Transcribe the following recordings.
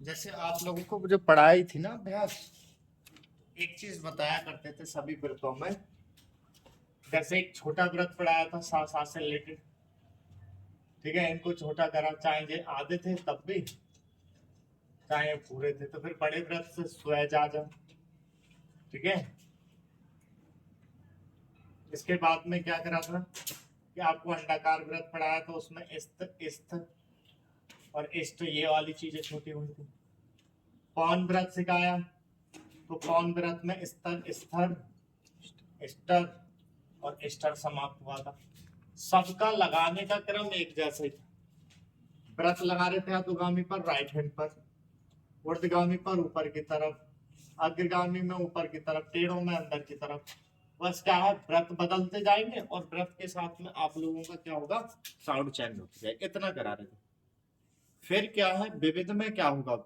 जैसे आप लोगों को जो पढ़ाई थी ना अभ्यास, एक चीज बताया करते थे सभी व्रतों में। जैसे एक छोटा व्रत पढ़ाया था साथ से रिलेटेड, ठीक है। इनको छोटा करा, चाहे ये आधे थे तब भी, चाहे ये पूरे थे। तो फिर बड़े व्रत से स्वयजाजम, ठीक है। इसके बाद में क्या करा था कि आपको अंडाकार व्रत पढ़ाया था, उसमें इस्त इस्त और इष्ट ये वाली चीजें छोटी हुई थी। पौन व्रत सिखाया, तो पौन व्रत में स्तर स्तर स्टर और स्टर समाप्त हुआ था। सबका लगाने का क्रम एक जैसा ही था। व्रत लगा रहे थे अधोगामी पर राइट हैंड पर, ऊर्ध्वगामी पर ऊपर की तरफ, अग्रगामी में ऊपर की तरफ, टेढ़ों में अंदर की तरफ। बस क्या है, व्रत बदलते जाएंगे और व्रत के साथ में आप लोगों का क्या होगा, साउंड चेंज होती जाएगी। इतना करा रहे थे। फिर क्या है, विविध में क्या होगा।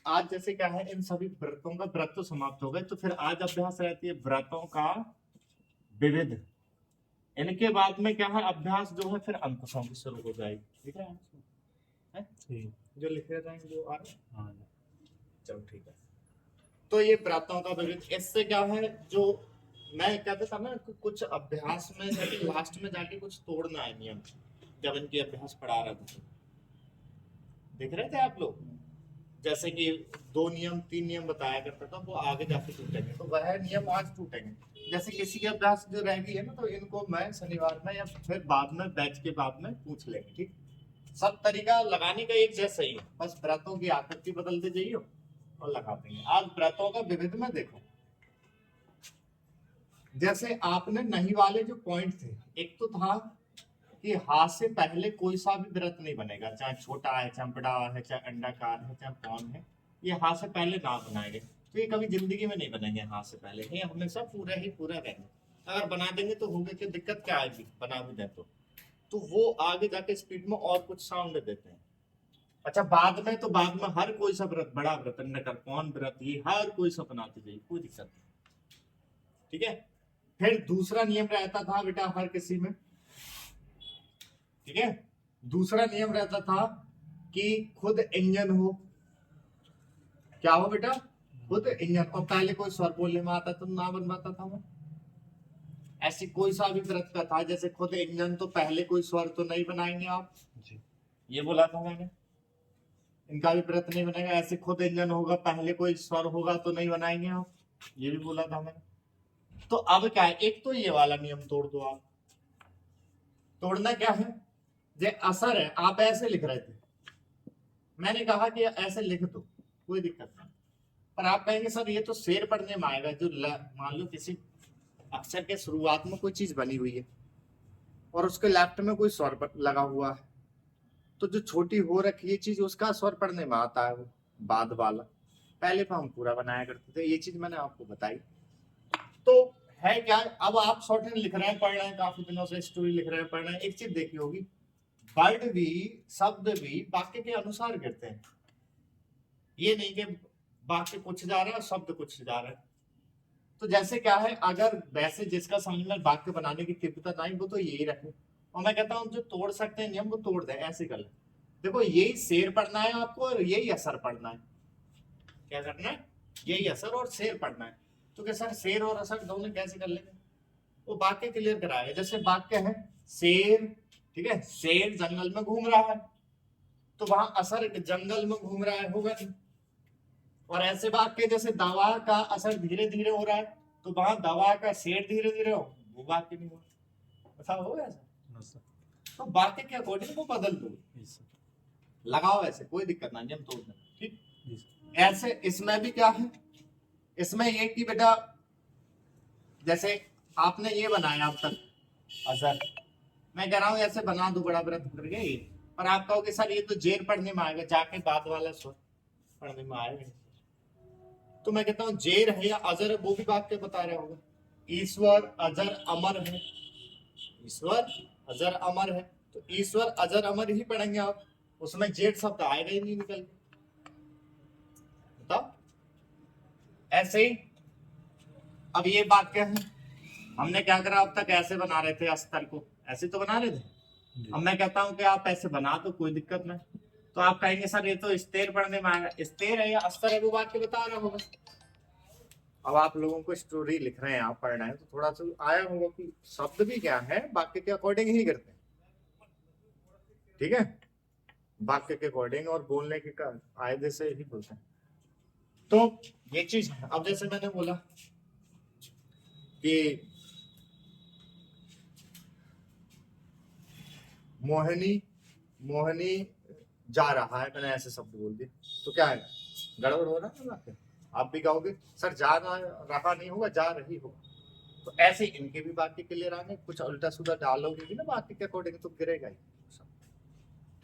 आज जैसे क्या है, इन सभी व्रतों का व्रत तो समाप्त हो गए, तो फिर आज अभ्यास रहती है व्रतों का विविध। इनके बाद में क्या है, अभ्यास जो है फिर अंकुशों की शुरू हो जाएगी। ठीक है? जो लिखे रहेंगे वो आ रहे हैं? हाँ, चलो ठीक है। तो ये व्रतों का विविध, इससे क्या है, जो मैं कहता था ना कि कुछ अभ्यास में जाके लास्ट में जाके कुछ तोड़ना है नियम। जब इनके अभ्यास पढ़ा रहा था, देख रहे थे आप लोग, जैसे कि 2 नियम 3 नियम बताया करता था, वो आगे जाके टूटेंगे, तो वह नियम आज टूटेंगे। जैसे किसी के अभ्यास जो रह गई है ना, तो इनको मैं शनिवार में या फिर बाद में बैच के बाद में पूछ लेंगे, ठीक। सब तरीका लगाने का एक जैसा ही है, बस व्रतों की आकृति बदलते जाइए और लगा देंगे। आज व्रतों का विविध में देखो, जैसे आपने नहीं वाले जो पॉइंट थे, एक तो था कि हाथ से पहले कोई सा भी व्रत नहीं बनेगा, चाहे छोटा है, चाहे बड़ा है, चाहे अंडाकार है, चाहे कौन है, ये हाथ से पहले ना बनाएंगे। तो ये कभी जिंदगी में नहीं बनेंगे हाथ से पहले, ये हमेशा पूरा ही पूरा रहेंगे। अगर बना देंगे तो होगा कि दिक्कत क्या आएगी, बना भी दें तो वो आगे जाके स्पीड में और कुछ साउंड देते हैं। अच्छा, बाद में तो बाद में हर कोई सा व्रत, बड़ा व्रत, अंडाकार, कौन व्रत, ये हर कोई सा बनाते जाइए, कोई दिक्कत नहीं। ठीक है। फिर दूसरा नियम रहता था बेटा हर किसी में, ठीक है। दूसरा नियम रहता था कि खुद इंजन हो। क्या हो बेटा, खुद इंजन। और पहले कोई स्वर बोलने में आता तो ना बनवाता था मैं। ऐसी कोई सा भी व्रत का था, जैसे खुद इंजन, तो पहले कोई स्वर तो नहीं बनाएंगे आप जी, ये बोला था मैंने। इनका भी व्रत नहीं बनेगा। ऐसे खुद इंजन होगा, पहले कोई स्वर होगा तो नहीं बनाएंगे आप, ये भी बोला था मैंने। तो अब क्या है, एक तो ये वाला नियम तोड़ दो आप। तोड़ना क्या है, ये असर है, आप ऐसे लिख रहे थे, मैंने कहा कि ऐसे लिख दो, कोई दिक्कत नहीं। पर आप कहेंगे सर ये तो शेर पढ़ने में आएगा, जो मान लो किसी अक्षर के शुरुआत में कोई चीज बनी हुई है और उसके लेफ्ट में कोई स्वर लगा हुआ है, तो जो छोटी हो रखी है चीज, उसका स्वर पढ़ने में आता है वो बाद वाला। पहले तो हम पूरा बनाया करते थे, ये चीज मैंने आपको बताई। तो है क्या, अब आप शॉर्ट हैंड लिख रहे हैं, पढ़ रहे हैं, काफी दिनों से स्टोरी लिख रहे हैं, पढ़ रहे हैं, एक चीज देखी होगी, वर्ड भी, शब्द भी वाक्य के अनुसार गिरते हैं। ये नहीं कि वाक्य कुछ जा रहा है, शब्द कुछ जा रहा है। तो जैसे क्या है, अगर वैसे जिसका समझ में वाक्य बनाने की तीव्रता नहीं, वो तो यही रखे। और मैं कहता हूँ जो तोड़ सकते हैं नियम, वो तोड़ दे, ऐसे कर ले। देखो, यही शेर पढ़ना है आपको और यही असर पढ़ना है। क्या करना है, यही असर और शेर पढ़ना है। तो क्या सर शेर और असर दोनों कैसे कर लेंगे, वो वाक्य क्लियर कराएगा। जैसे वाक्य है शेर, ठीक है, शेर जंगल में घूम रहा है, तो वहां असर जंगल में घूम रहा है होगा नहीं। और ऐसे वाक्य जैसे दवा का असर धीरे धीरे हो रहा है, तो वहां दवा का शेर धीरे धीरे हो, वो वाक्य नहीं हो। ऐसा हो ऐसा, तो वाक्य के अकॉर्डिंग वो बदल दो, लगाओ ऐसे, कोई दिक्कत नहीं, नियम तोड़ देना, ठीक। ऐसे इसमें भी क्या है, इसमें ये कि बेटा जैसे आपने ये बनाया अब तक असर, मैं कह रहा हूँ ऐसे बना दो, बड़ा व्रत करके ये। पर आप कहोगे सर ये तो जेर पढ़ने में आएगा, जाके बाद वाला स्वर पढ़ने में आएगा। तो मैं कहता हूँ जेर है या अजर है, वो भी वाक्य बता रहे होगा। ईश्वर अजर अमर है, ईश्वर अजर अमर है, तो ईश्वर अजर अमर ही पढ़ेंगे आप, उसमें जेर शब्द आएगा ही नहीं निकल के। बताओ, ऐसे ही अब ये वाक्य है, हमने क्या करा अब तक, ऐसे बना रहे थे अस्तर को, ऐसे तो बना रहे थे। अब मैं कहता हूं कि आप ऐसे बना दो, कोई दिक्कत नहीं। तो आप कहेंगे सर ये तो स्थिर पढ़ने में आएगा, स्थिर है या अस्तर है वो वाक्य बता रहा होगा। अब आप लोगों को स्टोरी लिख रहे हैं, आप पढ़ रहे हैं, तो थोड़ा सा आया होगा कि शब्द भी क्या है वाक्य के अकॉर्डिंग ही करते हैं, ठीक है, वाक्य के अकॉर्डिंग और बोलने के कायदे से ही बोलते हैं। तो ये चीज है। अब जैसे मैंने बोला कि मोहिनी जा रहा है, मैंने ऐसे शब्द बोल दिए, तो क्या है, गड़बड़ हो रहा है वाक्य। आप भी कहोगे सर जा रहा नहीं होगा, जा रही होगा। तो ऐसे इनके भी वाक्य क्लियर आने, कुछ उल्टा सीधा डालोगे भी ना वाक्य के अकॉर्डिंग तो गिरेगा ही,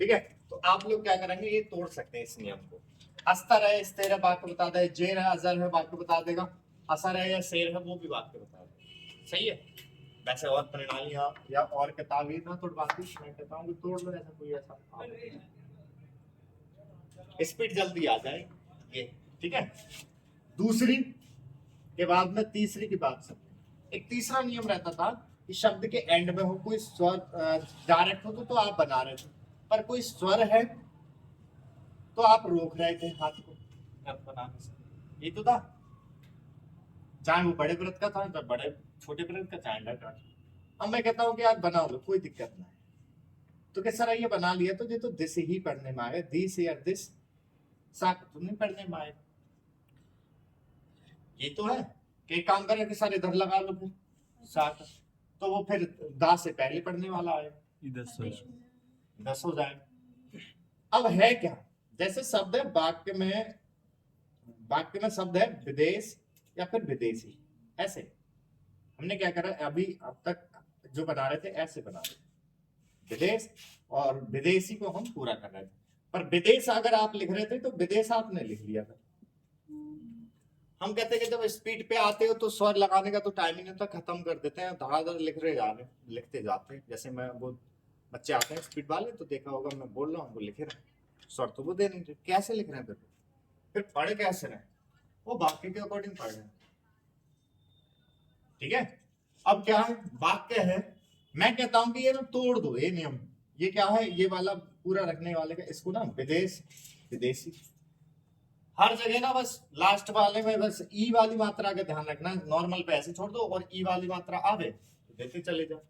ठीक है। तो आप लोग क्या करेंगे, ये तोड़ सकते हैं इस नियम को। अस्तर है, स्थिर है वाक्य बता दे, जेर है अजर है वाक्य बता देगा, असर है या शेर है वो भी वाक्य बता देगा, सही है। वैसे और प्रणालियां या और किताबें ना तोड़वाती, मैं कहता हूँ तोड़ लो, ऐसा कोई ऐसा स्पीड जल्दी आ जाए ये, ठीक है। दूसरी के बाद में तीसरी की बात से, एक तीसरा नियम रहता था कि शब्द के एंड में हो कोई स्वर डायरेक्ट हो तो आप बना रहे थे, पर कोई स्वर है तो आप रोक रहे थे हाथ को बनाने से, ये तो था। चाहे वो बड़े व्रत का था, चाहे बड़े छोटे व्रत का, चाहे अंडा का। अब मैं कहता हूँ कि यार बना लो, कोई दिक्कत नहीं, तो क्या सर ये बना लिया तो ये तो दिस ही पढ़ने में आएगा, दिस या दिस साक तो नहीं पढ़ने में आएगा। ये तो है कि एक काम करें कि सर इधर लगा लो फिर साक, तो वो फिर दा से पहले पढ़ने वाला आएगा, 10 हो जाएगा। अब है क्या, जैसे शब्द है वाक्य में शब्द है विदेश या फिर विदेशी, ऐसे हमने क्या करा अभी अब तक जो बना रहे थे ऐसे बना रहे थे, विदेश और विदेशी को हम पूरा कर रहे थे, पर विदेश अगर आप लिख रहे थे तो विदेश आपने लिख लिया था। हम कहते हैं कि जब स्पीड पे आते हो तो स्वर लगाने का तो टाइम ही नहीं होता, खत्म कर देते हैं, धड़ाधड़ लिखते जाते हैं। जैसे मैं वो बच्चे आते हैं स्पीड वाले, तो देखा होगा मैं बोल रहा हूँ वो लिखे रहे, स्वर तो वो दे नहीं रहे, कैसे लिख रहे हैं फिर पढ़ कैसे रहे, वो वाक्य के अकॉर्डिंग पढ़ रहे हैं, ठीक है। अब क्या है, वाक्य है, मैं कहता हूं कि ये ना तोड़ दो ये नियम, ये क्या है, ये वाला पूरा रखने वाले का, इसको ना विदेश विदेशी, हर जगह ना बस लास्ट वाले में बस ई वाली मात्रा का ध्यान रखना, नॉर्मल पे ऐसे छोड़ दो, और ई वाली मात्रा आवे तो देते चले जाओ।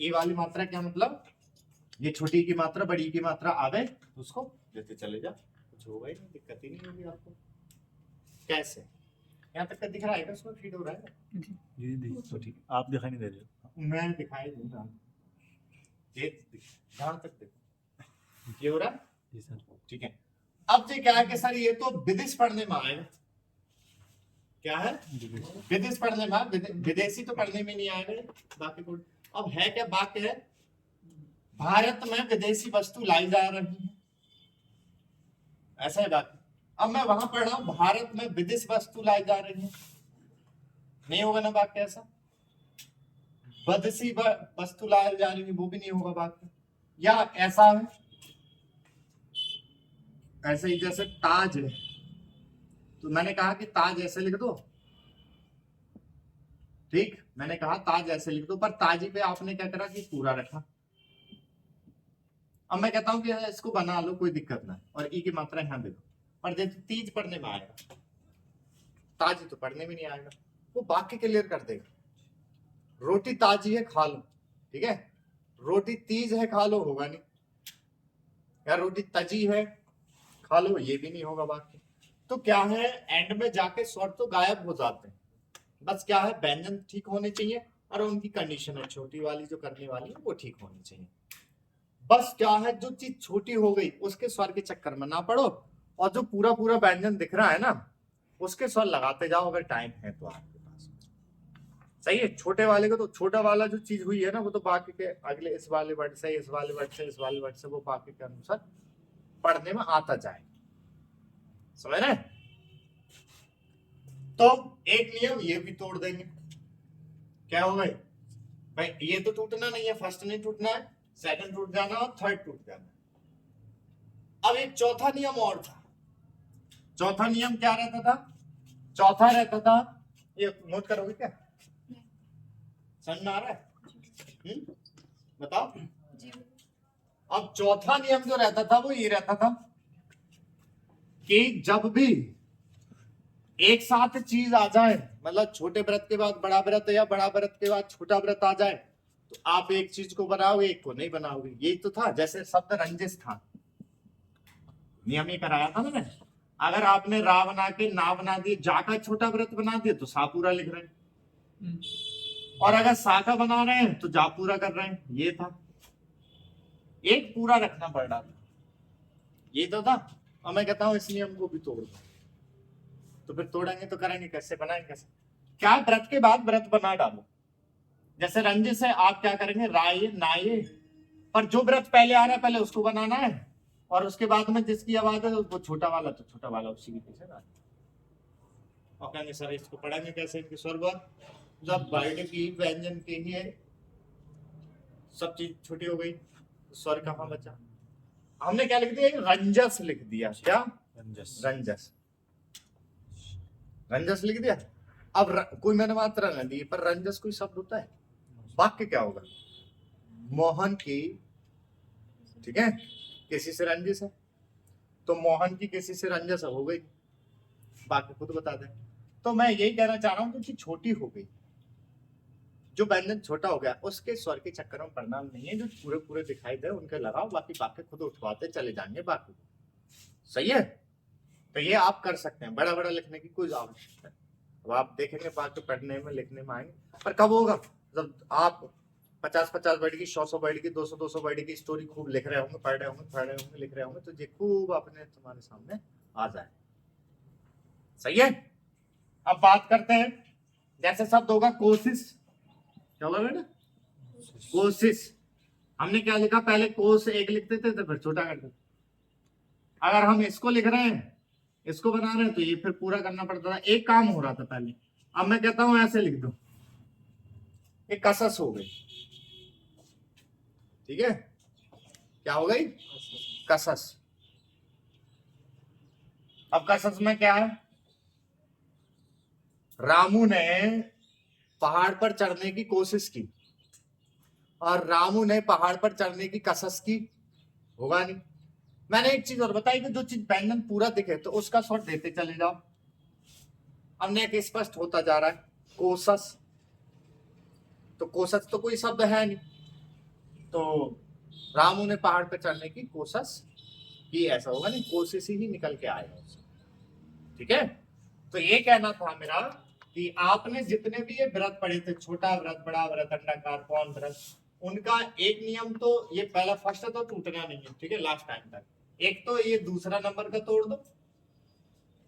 ई वाली मात्रा क्या मतलब, ये छोटी की मात्रा बड़ी की मात्रा आवे तो उसको देते चले जाओ, कुछ होगा ही नहीं, दिक्कत ही नहीं होगी आपको। कैसे, यहाँ तक का दिख रहा है, उसमें फीड हो रहा है जी, तो ठीक है, आप दिखाई नहीं दे रहे हो, मैं दिखाई दे रहा हूँ, ध्यान तक देखो ये हो रहा है जी सर, ठीक है। अब जो क्या है कि सर ये तो विदेश पढ़ने में आएगा, क्या है विदेश पढ़ने में, विदेशी तो पढ़ने में नहीं आएगा बाकी को। अब है क्या, वाक्य है भारत में विदेशी वस्तु लाई जा रही है, ऐसा है बात। अब मैं वहां पढ़ रहा हूं भारत में विदेश वस्तु लाई जा रही है, नहीं होगा ना वाक्य ऐसा, विदेशी वस्तु लाई जा रही है वो भी नहीं होगा वाक्य। या ऐसा है, ऐसे ही जैसे ताज है, तो मैंने कहा कि ताज ऐसे लिख दो, ठीक, मैंने कहा ताज ऐसे लिख दो, पर ताजी पे आपने क्या करा कि पूरा रखा। अब मैं कहता हूं कि इसको बना लो कोई दिक्कत ना, और ई की मात्रा यहां दे दो, पर जैसे तीज पढ़ने में आएगा, ताजी तो पढ़ने में नहीं आएगा, वो वाक्य क्लियर कर देगा। रोटी ताजी है खा लो, ठीक है, रोटी तीज है खा लो होगा नहीं, या रोटी तजी है खा लो ये भी नहीं होगा वाक्य। तो क्या है, एंड में जाके स्वर तो गायब हो जाते हैं, बस क्या है व्यंजन ठीक होने चाहिए, और उनकी कंडीशन है छोटी वाली जो करने वाली है वो ठीक होनी चाहिए। बस क्या है, जो चीज छोटी हो गई उसके स्वर के चक्कर में ना पड़ो, और जो पूरा पूरा व्यंजन दिख रहा है ना उसके स्वर लगाते जाओ अगर टाइम है तो आपके पास, सही है। छोटे वाले को तो छोटा वाला जो चीज हुई है ना वो तो बाकी के अगले इस वाले वर्ड से इस वाले वर्ड से इस वाले वर्ड से वो बाकी के अनुसार पढ़ने में आता जाए, समझ रहे। तो एक नियम ये भी तोड़ देंगे, क्या होगा भाई, ये तो टूटना नहीं है, फर्स्ट नहीं टूटना है, सेकंड टूट जाना और थर्ड टूट जाना। अब एक चौथा नियम और था, चौथा नियम क्या रहता था, चौथा रहता था, ये नोट करोगे क्या, समझ में आ रहा है, बताओ। अब चौथा नियम जो रहता था वो ये रहता था कि जब भी एक साथ चीज आ जाए, मतलब छोटे व्रत के बाद बड़ा व्रत या बड़ा व्रत के बाद छोटा व्रत आ जाए, तो आप एक चीज को बनाओगे, एक को नहीं बनाओगे। यही तो था। जैसे शब्द रंजिश था, नियम ही कराया था ना मैंने। अगर आपने रा बना के ना बना दिए, जा का छोटा व्रत बना दिए तो सा पूरा लिख रहे हैं, और अगर सा का बना रहे हैं तो जा पूरा कर रहे हैं। ये था, एक पूरा रखना पड़ रहा था, ये तो था। और मैं कहता हूं इस नियम को भी तोड़ दो, तो फिर तोड़ेंगे तो करेंगे कैसे, बनाएंगे कैसे? क्या व्रत के बाद व्रत बना डालो। जैसे रंजिश है, आप क्या करेंगे, राये नाये, पर जो व्रत पहले आ रहा है पहले उसको बनाना है, और उसके बाद में जिसकी आवाज है वो छोटा वाला, तो छोटा वाला उसी के पीछे ना। और कहेंगे सर इसको पढ़ेंगे कैसे, इनके स्वर जब वर्ड की व्यंजन की ही है, सब चीज छोटी हो गई, स्वर कहाँ बचा? हमने क्या लिख दिया, रंजस लिख दिया। क्या? रंजस। रंजस रंजस लिख दिया। अब कोई मैंने मात्रा नहीं दी, पर रंजस कोई शब्द होता है? वाक्य क्या होगा? मोहन की, ठीक है, किसी से रंजिश है, तो मोहन की किसी से रंजस हो गई, वाक्य खुद बता दे। तो मैं यही कहना चाह रहा हूं कि छोटी हो गई, जो व्यंजन छोटा हो गया उसके स्वर के चक्कर में परिणाम नहीं है, जो पूरे पूरे दिखाई दे उनके लगाओ, बाकी वाक्य खुद उठवाते चले जाएंगे बाकी। सही है? तो ये आप कर सकते हैं, बड़ा बड़ा लिखने की कोई आवश्यकता नहीं। अब आप देखेंगे वाक्य पढ़ने में लिखने में आएंगे, पर कब होगा? जब आप 50-50 वर्ड की, 100-100 वर्ड की, 200-200 वर्ड की स्टोरी खूब लिख रहे होंगे, पढ़ रहे होंगे, लिख रहे होंगे, तो ये खूब अपने तुम्हारे सामने आ जाए। सही है? अब बात करते हैं, जैसे शब्द होगा कोशिश। क्या होगा बेटा? कोशिश। हमने क्या लिखा, पहले कोस एक लिखते थे तो फिर छोटा करते थे। अगर हम इसको लिख रहे हैं, इसको बना रहे हैं, तो ये फिर पूरा करना पड़ता था, एक काम हो रहा था पहले। अब मैं कहता हूं ऐसे लिख दो, ये कसस हो गई। ठीक है, क्या हो गई? कसस। अब कसस में क्या है? रामू ने पहाड़ पर चढ़ने की कोशिश की और रामू ने पहाड़ पर चढ़ने की कसस की, होगा नहीं। मैंने एक चीज और बताई कि जो चीज व्यंजन पूरा दिखे तो उसका स्वर देते चले जाओ। अब नेक स्पष्ट होता जा रहा है, कोशस। तो कोशस तो कोई शब्द है नहीं, तो रामू ने पहाड़ पर चढ़ने की कोशिश की, ऐसा होगा नहीं, कोशिश ही निकल के आएगा। ठीक है, तो ये कहना था मेरा कि आपने जितने भी ये व्रत पढ़े थे, छोटा व्रत, बड़ा व्रत, अंडाकार, कौन व्रत, उनका एक नियम तो ये पहला फर्स्ट तो टूटना नहीं है। ठीक है, लास्ट टाइम तक। एक तो ये दूसरा नंबर का तोड़ दो,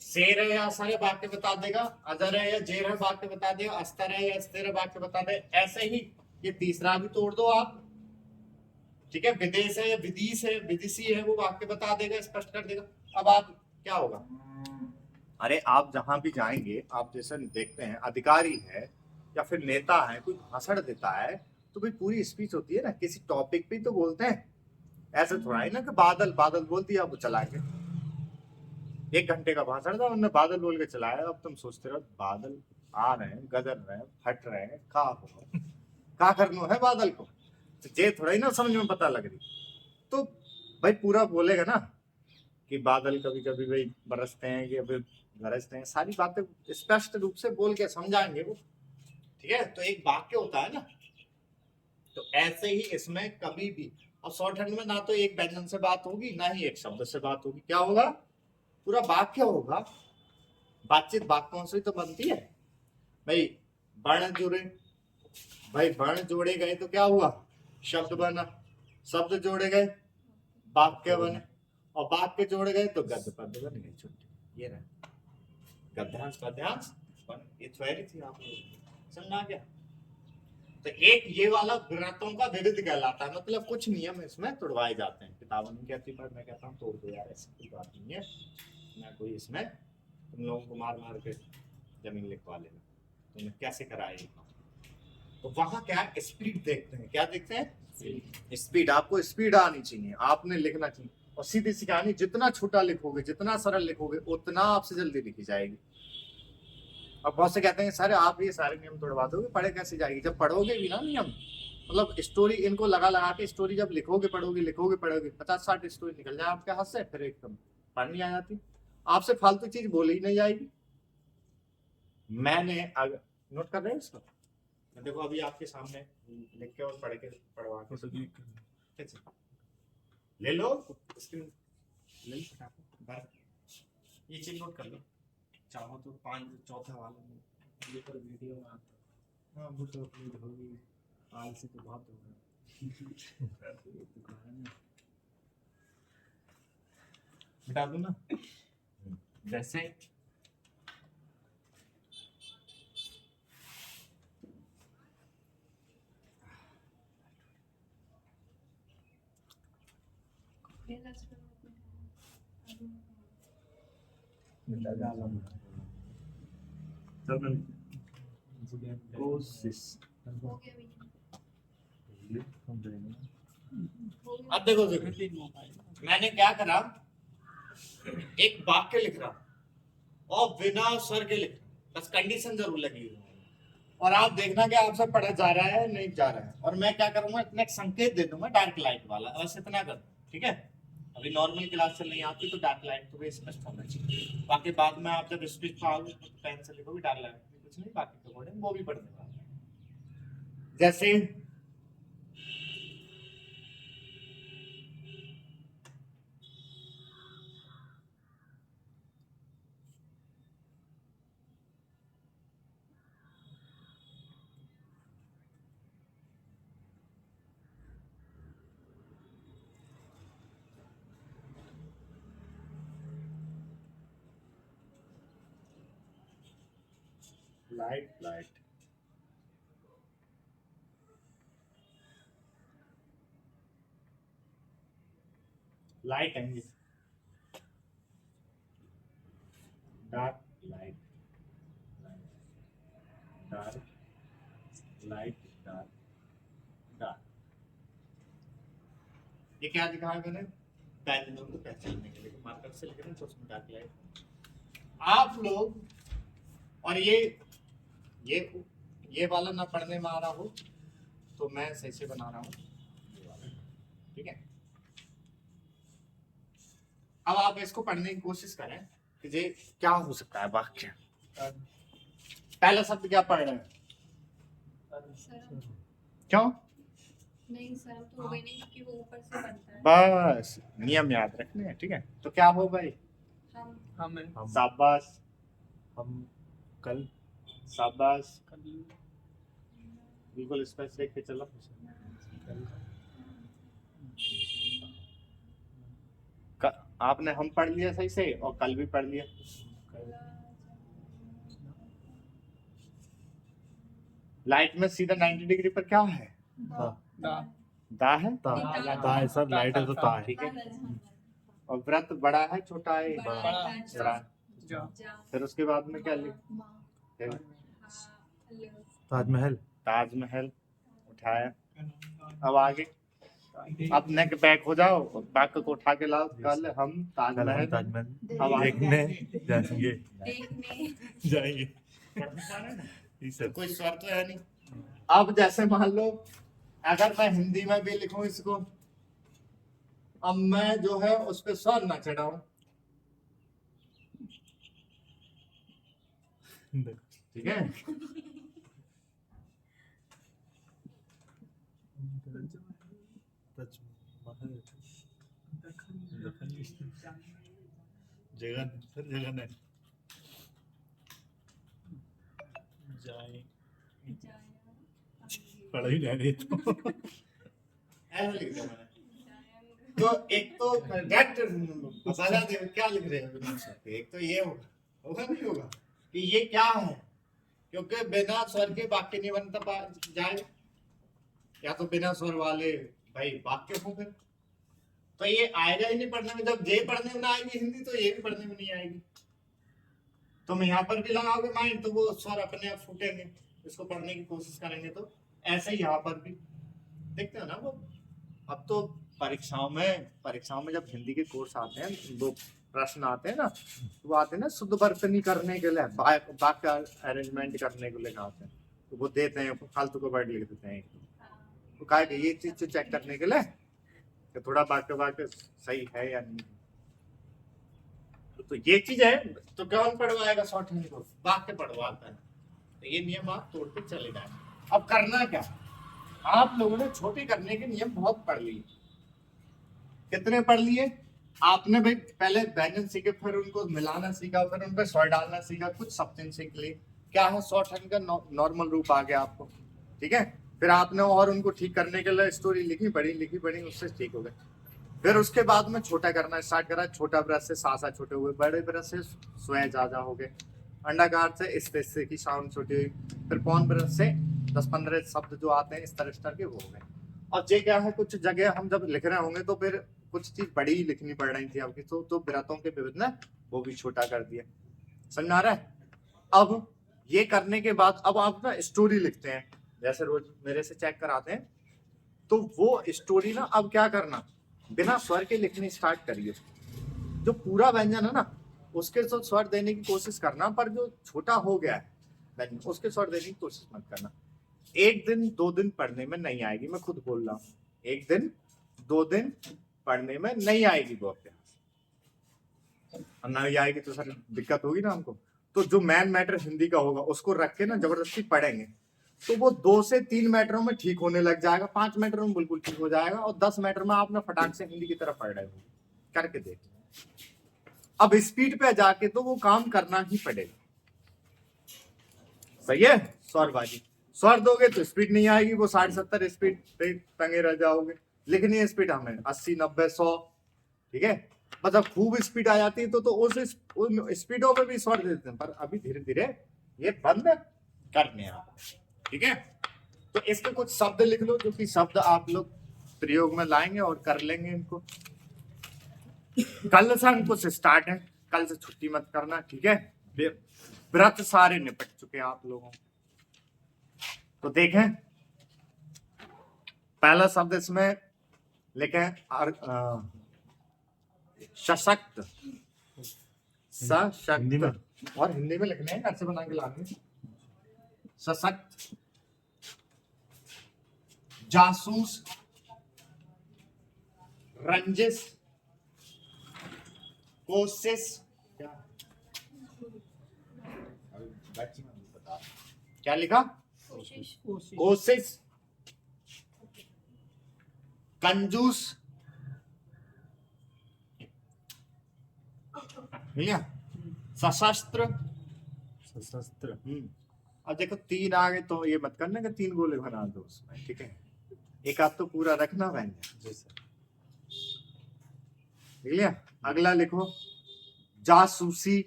शेर है या असर है वाक्य बता देगा, अजर है या जेर है वाक्य बता देगा, अस्तर है या अस्तर है वाक्य बता दे। ऐसे ही ये तीसरा भी तोड़ दो आप। ठीक है, विदेश है या विदिश है, विदिशी है, वो वाक्य बता देगा, स्पष्ट कर देगा। अब आप क्या होगा, अरे आप जहां भी जाएंगे, आप जैसे देखते हैं अधिकारी है या फिर नेता है, कोई भाषण देता है तो भाई पूरी स्पीच होती है ना, किसी टॉपिक पे तो बोलते हैं। ऐसे थोड़ा है ना कि बादल बादल बोल दिया वो चला गया। 1 घंटे का भाषण था, उन्होंने बादल बोल के चलाया। अब तुम सोचते रहो बादल आ रहे हैं, गदर रहे हैं, फट रहे हैं, का करना है बादल को, तो ये थोड़ा ही ना समझ में पता लग रही। तो भाई पूरा बोलेगा ना कि बादल कभी कभी भाई बरसते हैं कि अभी गरजते हैं, सारी बातें स्पष्ट रूप से बोल के समझाएंगे वो। ठीक है, तो एक वाक्य होता है ना, तो ऐसे ही इसमें कभी भी, और शॉर्टहैंड में ना तो एक व्यंजन से बात होगी ना ही एक शब्द से बात होगी, क्या होगा, पूरा वाक्य होगा। बातचीत वाक्यों से तो बनती है भाई। वर्ण जुड़े, भाई वर्ण जोड़े गए तो क्या हुआ, शब्द बना, शब्द जोड़े गए वाक्य बने, और वाक्य जोड़े गए तो गद्य पद्य बन गए। छुट्टी, ये रहा गद्यांश पद्यांश, ये थ्योरी थी, आप समझा क्या? तो एक ये वाला व्रतों का विविध कहलाता है, मतलब कुछ नियम इसमें तोड़वाए जाते हैं। किताबों नहीं कहती, पर मैं कहता हूँ तोड़ दो यार, ऐसी कोई बात नहीं है ना, कोई इसमें तुम लोगों को मार मार के जमीन लिखवा लेना, तुमने कैसे कराए। तो वहां क्या स्पीड देखते हैं, क्या देखते हैं, स्पीड। आपको स्पीड आनी चाहिए, आपने लिखना चाहिए, और सीधी सी कहानी, जितना छोटा लिखोगे, जितना सरल लिखोगे, उतना आपसे जल्दी लिखी जाएगी। अब बहुत से कहते हैं सर आप ये सारे नियम तोड़वा दोगे, पढ़े कैसे जाएगी? जब पढ़ोगे भी ना नियम, मतलब स्टोरी इनको लगा लगा के स्टोरी जब लिखोगे पढ़ोगे 50-60 स्टोरी निकल जाए आपके हाथ से, फिर एकदम पढ़नी आ जाती, आपसे फालतू चीज बोली ही नहीं जाएगी। मैंने अगर नोट कर रहे हैं इसको, देखो अभी आपके सामने लिख के और पढ़ के पढ़वा के ले लो स्क्रीन, ले लो, ये चीज नोट कर लो, चाहो तो 5 चौथा वाला ये पर वीडियो में आता। हाँ वो तो अपलोड होगी आज से तो बहुत होगा बता दो ना। जैसे कोशिश अब देखो मैंने क्या करा, एक वाक्य लिख रहा और बिना स्वर के लिख रहा, बस कंडीशन जरूर लगी हुई है, और आप देखना कि आपसे पढ़ा जा रहा है नहीं जा रहा है। और मैं क्या करूंगा, इतना एक संकेत दे दूंगा डार्क लाइट वाला, बस इतना कर, ठीक है। अभी नॉर्मल क्लास चल नहीं आती तो डार्क लाइट तो स्पष्ट होना चाहिए, बाकी बाद में आप जब स्पीच पाओगे तो पेन से लिखोगे डार्क लाइट, कुछ नहीं, बाकी तो वर्डिंग वो भी पढ़ने वाला है। जैसे light light light and dark light dark light dark dark, ये क्या लिखा है मैंने, पैटर्न को पहचानने के लिए मार्कर से लिख रहे हैं तो उसमें डार्क लाइट आप लोग, और ये वाला ना पढ़ने में आ रहा हो तो मैं सही से बना रहा हूँ, ठीक है। अब आप इसको पढ़ने की कोशिश करें कि ये क्या हो सकता है वाक्य। पहला शब्द क्या पढ़ रहे हैं, क्यों नहीं सर तो वही नहीं कि वो ऊपर से बनता है, बस नियम याद रखने हैं, ठीक है। तो क्या हो भाई, हम शाबाश, हम कल शाबाश, बिल्कुल स्पष्ट लेके चलो। आपने हम पढ़ लिया सही से और कल भी पढ़ लिया। लाइट में सीधा 90 डिग्री पर क्या है, दा है, ता है सर, लाइट है तो ता है, ठीक है। और व्रत बड़ा है छोटा है, बड़ा फिर उसके बाद में क्या लिख, ताजमहल, ताजमहल उठाया। अब आगे, अब नेक बैक हो जाओ, बैक को उठा के लाओ, कल हम ताजमहल ताजमहल देखने जाएंगे देखने तो कोई स्वर तो है नहीं। अब जैसे मान लो अगर मैं हिंदी में भी लिखूं इसको, अब मैं जो है उस पर स्वर ना चढ़ाऊं, ठीक है। जगह नहीं जाए पढ़ा ही नहीं रही तो ऐसा लिख दिया मैंने। तो एक तो डायरेक्ट मसाला दे क्या लिख रहे हैं बिना स्वर के, एक तो ये होगा नहीं होगा कि ये क्या है, क्योंकि बिना स्वर के वाक्य नहीं बनता जाए, या तो बिना स्वर वाले भाई वाक्य हो फिर, तो ये आएगा ही नहीं पढ़ने में। जब ये पढ़ने में ना आएगी हिंदी तो ये भी पढ़ने में नहीं आएगी। तुम यहाँ पर भी लगाओगे माइंड तो वो स्वर अपने आप फूटेंगे, इसको पढ़ने की कोशिश करेंगे। तो ऐसे ही यहाँ पर भी देखते हो ना वो, अब तो परीक्षाओं में जब हिंदी के कोर्स आते हैं, वो प्रश्न आते हैं ना, तो वो आते हैं ना शुद्ध वर्तनी करने के लिए, वाक्य अरेंजमेंट करने के लिए आते हैं, तो वो देते हैं फालतू को वर्ड लिख देते हैं। तो कहा कि ये चीज तो चेक करने के लिए कि थोड़ा बाकी सही है या नहीं। तो ये चीज है, तो कौन पढ़वाएगा शॉर्ट हैंड को? वाक्य पढ़वाता है। तो ये नियम आप तोड़ते चले जाए। अब करना क्या, आप लोगों ने छोटे करने के नियम बहुत पढ़ लिए। कितने पढ़ लिए आपने? भाई पहले व्यंजन सीखे, फिर उनको मिलाना सीखा, फिर उन पर स्वर डालना सीखा, कुछ शब्द सीख लिए। क्या है शॉर्ट हैंड का नॉर्मल रूप आ गया आपको, ठीक है। फिर आपने और उनको ठीक करने के लिए स्टोरी लिखी पढ़ी, उससे ठीक हो गए। फिर उसके बाद में छोटा करना स्टार्ट करा। छोटा ब्रश से सा छोटे हुए, बड़े ब्रश से स्व जाजा हो गए, अंडाकार से इस की साउंड छोटी हुई, फिर पौन ब्रश से 10-15 शब्द जो आते हैं इस तरह के वो हो गए। अब ये क्या है, कुछ जगह हम जब लिख रहे होंगे तो फिर कुछ चीज बड़ी ही लिखनी पड़ रही थी आपकी, तो ब्रतों के विविध ने वो भी छोटा कर दिया। समझ आ रहा है? अब ये करने के बाद अब आप ना स्टोरी लिखते हैं, जैसे रोज मेरे से चेक कराते हैं, तो वो स्टोरी ना अब क्या करना, बिना स्वर के लिखनी स्टार्ट करिए। जो पूरा व्यंजन है ना उसके तो स्वर देने की कोशिश करना, पर जो छोटा हो गया है व्यंजन उसके स्वर देने की कोशिश मत करना। 1 दिन 2 दिन पढ़ने में नहीं आएगी, मैं खुद बोल रहा हूँ, 1 दिन 2 दिन पढ़ने में नहीं आएगी वो अभ्यास, नहीं आएगी तो सर दिक्कत होगी ना हमको। तो जो मेन मैटर हिंदी का होगा उसको रख के ना जबरदस्ती पढ़ेंगे तो वो 2 से 3 मैटरों में ठीक होने लग जाएगा, 5 मैटरों में बिल्कुल ठीक हो जाएगा, और 10 मैटर में आपने फटाक से हिंदी की तरफ पढ़ रहे हो। करके देख। अब स्पीड पे जाके तो वो काम करना ही पड़ेगा, सही है। स्वरबाजी, स्वर दोगे तो स्पीड नहीं आएगी, वो 60-70 स्पीड पे टंगे रह जाओगे। लिखनी स्पीड हमें 80-90-100, ठीक है। मतलब खूब स्पीड आ जाती है तो उस स्पीडों पे भी स्वर देते हैं, पर अभी धीरे धीरे ये बंद करने आप, ठीक है। तो इसके कुछ शब्द लिख लो, जो कि शब्द आप लोग प्रयोग में लाएंगे और कर लेंगे इनको। कल से हमको से स्टार्ट है, कल से छुट्टी मत करना, ठीक है। व्रत सारे निपट चुके हैं आप लोगों। तो देखें पहला शब्द इसमें लिखें सशक्त, सशक्त, और हिंदी में लिखने हैं, ऐसे बना के लाने। सशक्त, जासूस, रंजिश, कोशिश, क्या लिखा? कोशिश, कंजूस, सशस्त्र, अब देखो 3 आ गए तो ये मत करना कि 3 गोले बना दो उसमें, ठीक है। एक आध तो पूरा रखना व्यंजन, ठीक लिया। अगला लिखो जासूसी,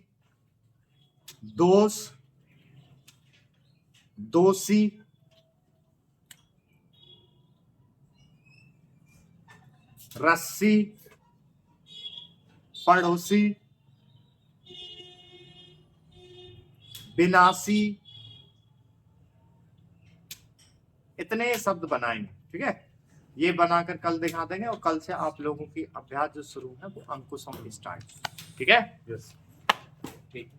दोष, दोषी, रस्सी, पड़ोसी, विनाशी। इतने शब्द बनाएंगे, ठीक है। ये बनाकर कल दिखा देंगे, और कल से आप लोगों की अभ्यास जो शुरू है वो अंकुशों स्टार्ट, ठीक है। यस, ठीक।